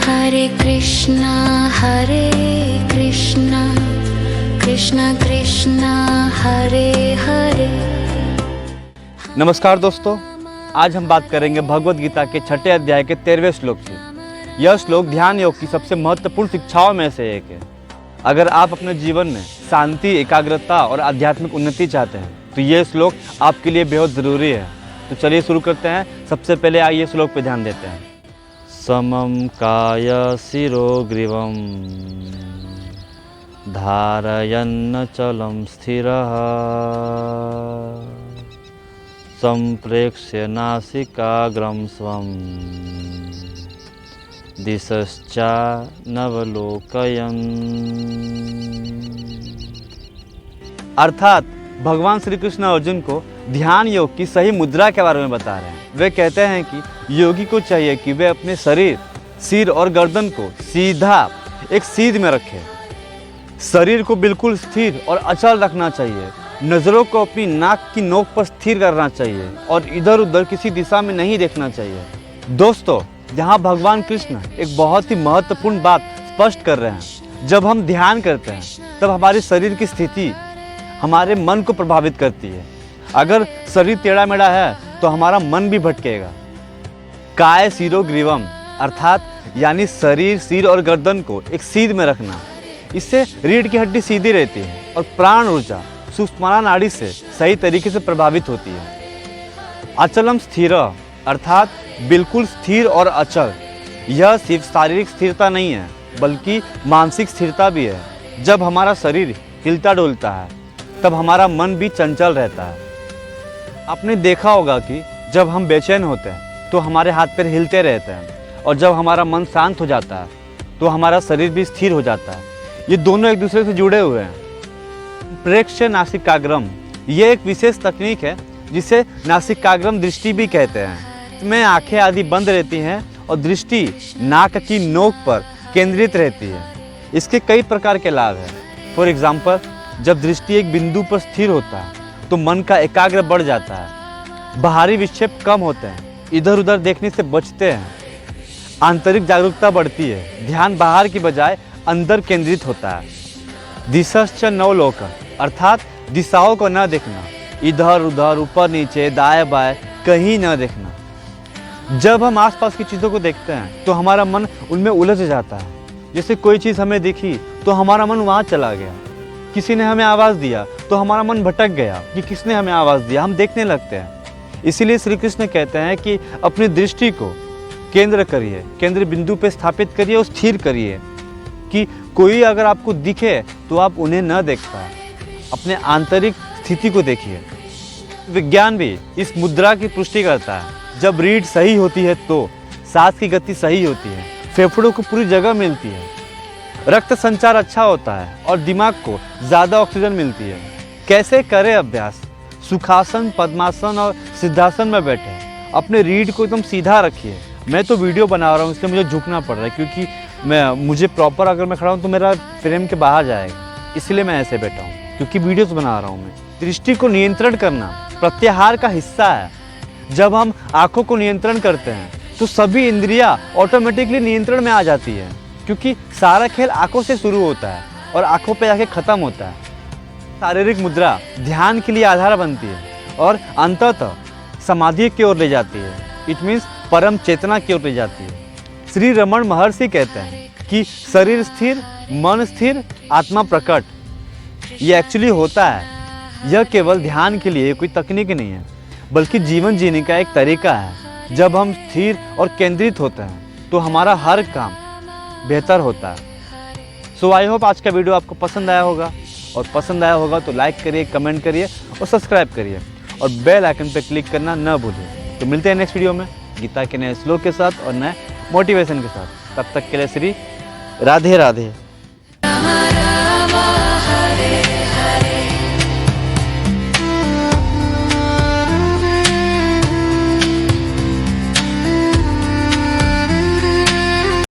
हरे कृष्णा कृष्ण कृष्णा हरे हरे। नमस्कार दोस्तों, आज हम बात करेंगे भगवद गीता के 6ठे अध्याय के 13वें श्लोक की। यह श्लोक ध्यान योग की सबसे महत्वपूर्ण शिक्षाओं में से एक है। अगर आप अपने जीवन में शांति, एकाग्रता और आध्यात्मिक उन्नति चाहते हैं तो यह श्लोक आपके लिए बेहद ज़रूरी है। तो चलिए शुरू करते हैं। सबसे पहले आइए श्लोक पे ध्यान देते हैं। समम काय शिरो ग्रीवम धारयन्न चलम स्थिरः संप्रेक्ष्य नासिकाग्रं स्वं दिशश्चा नवलोकयन्। अर्थात भगवान श्री कृष्ण अर्जुन को ध्यान योग की सही मुद्रा के बारे में बता रहे हैं। वे कहते हैं कि योगी को चाहिए कि वे अपने शरीर, सिर और गर्दन को सीधा एक सीध में रखें। शरीर को बिल्कुल स्थिर और अचल रखना चाहिए। नज़रों को अपनी नाक की नोक पर स्थिर करना चाहिए और इधर उधर किसी दिशा में नहीं देखना चाहिए। दोस्तों, यहाँ भगवान कृष्ण एक बहुत ही महत्वपूर्ण बात स्पष्ट कर रहे हैं। जब हम ध्यान करते हैं तब हमारे शरीर की स्थिति हमारे मन को प्रभावित करती है। अगर शरीर टेढ़ा मेढ़ा है तो हमारा मन भी भटकेगा। काय शिरो ग्रीवम अर्थात यानी शरीर, सिर और गर्दन को एक सीध में रखना। इससे रीढ़ की हड्डी सीधी रहती है और प्राण ऊर्जा सुषुम्ना नाड़ी से सही तरीके से प्रभावित होती है। अचलम स्थिर अर्थात बिल्कुल स्थिर और अचल। यह सिर्फ शारीरिक स्थिरता नहीं है बल्कि मानसिक स्थिरता भी है। जब हमारा शरीर हिलता डुलता है तब हमारा मन भी चंचल रहता है। आपने देखा होगा कि जब हम बेचैन होते हैं तो हमारे हाथ पैर हिलते रहते हैं और जब हमारा मन शांत हो जाता है तो हमारा शरीर भी स्थिर हो जाता है। ये दोनों एक दूसरे से जुड़े हुए हैं। प्रेक्ष्य नासिकाग्रम ये एक विशेष तकनीक है जिसे नासिकाग्रम दृष्टि भी कहते हैं। इसमें आंखें आदि बंद रहती हैं और दृष्टि नाक की नोक पर केंद्रित रहती है। इसके कई प्रकार के लाभ हैं। फॉर एग्जाम्पल, जब दृष्टि एक बिंदु पर स्थिर होता है तो मन का एकाग्र बढ़ जाता है। बाहरी विक्षेप कम होते हैं, इधर उधर देखने से बचते हैं। आंतरिक जागरूकता बढ़ती है, ध्यान बाहर की बजाय अंदर केंद्रित होता है। दिशश्च नवलोकन अर्थात दिशाओं को न देखना, इधर उधर, ऊपर नीचे, दाएं बाएं कहीं न देखना। जब हम आसपास की चीज़ों को देखते हैं तो हमारा मन उनमें उलझ जाता है। जैसे कोई चीज़ हमें दिखी तो हमारा मन वहाँ चला गया। किसी ने हमें आवाज़ दिया तो हमारा मन भटक गया कि किसने हमें आवाज़ दिया, हम देखने लगते हैं। इसीलिए श्री कृष्ण कहते हैं कि अपनी दृष्टि को केंद्र करिए, केंद्र बिंदु पे स्थापित करिए और स्थिर करिए कि कोई अगर आपको दिखे तो आप उन्हें न देख पाए। अपने आंतरिक स्थिति को देखिए। विज्ञान भी इस मुद्रा की पुष्टि करता है। जब रीढ़ सही होती है तो सांस की गति सही होती है, फेफड़ों को पूरी जगह मिलती है, रक्त संचार अच्छा होता है और दिमाग को ज़्यादा ऑक्सीजन मिलती है। कैसे करें अभ्यास? सुखासन, पद्मासन और सिद्धासन में बैठे अपने रीढ़ को एकदम सीधा रखिए। मैं तो वीडियो बना रहा हूँ इसलिए मुझे झुकना पड़ रहा है क्योंकि मुझे प्रॉपर अगर मैं खड़ा हूँ तो मेरा फ्रेम के बाहर जाएगा, इसलिए मैं ऐसे बैठा हूँ क्योंकि वीडियोस बना रहा हूँ मैं। दृष्टि को नियंत्रण करना प्रत्याहार का हिस्सा है। जब हम आँखों को नियंत्रण करते हैं तो सभी इंद्रियां ऑटोमेटिकली नियंत्रण में आ जाती है क्योंकि सारा खेल आँखों से शुरू होता है और आँखों पे जाके ख़त्म होता है। शारीरिक मुद्रा ध्यान के लिए आधार बनती है और अंततः समाधि की ओर ले जाती है। इट मीन्स परम चेतना की ओर ले जाती है। श्री रमण महर्षि कहते हैं कि शरीर स्थिर, मन स्थिर, आत्मा प्रकट। ये एक्चुअली होता है। यह केवल ध्यान के लिए कोई तकनीक नहीं है बल्कि जीवन जीने का एक तरीका है। जब हम स्थिर और केंद्रित होते हैं तो हमारा हर काम बेहतर होता है। सो आई होप आज का वीडियो आपको पसंद आया होगा, और पसंद आया होगा तो लाइक करिए, कमेंट करिए और सब्सक्राइब करिए और बेल आइकन पर क्लिक करना न भूलिए। तो मिलते हैं नेक्स्ट वीडियो में गीता के नए श्लोक के साथ और नए मोटिवेशन के साथ। तब तक के लिए श्री राधे राधे।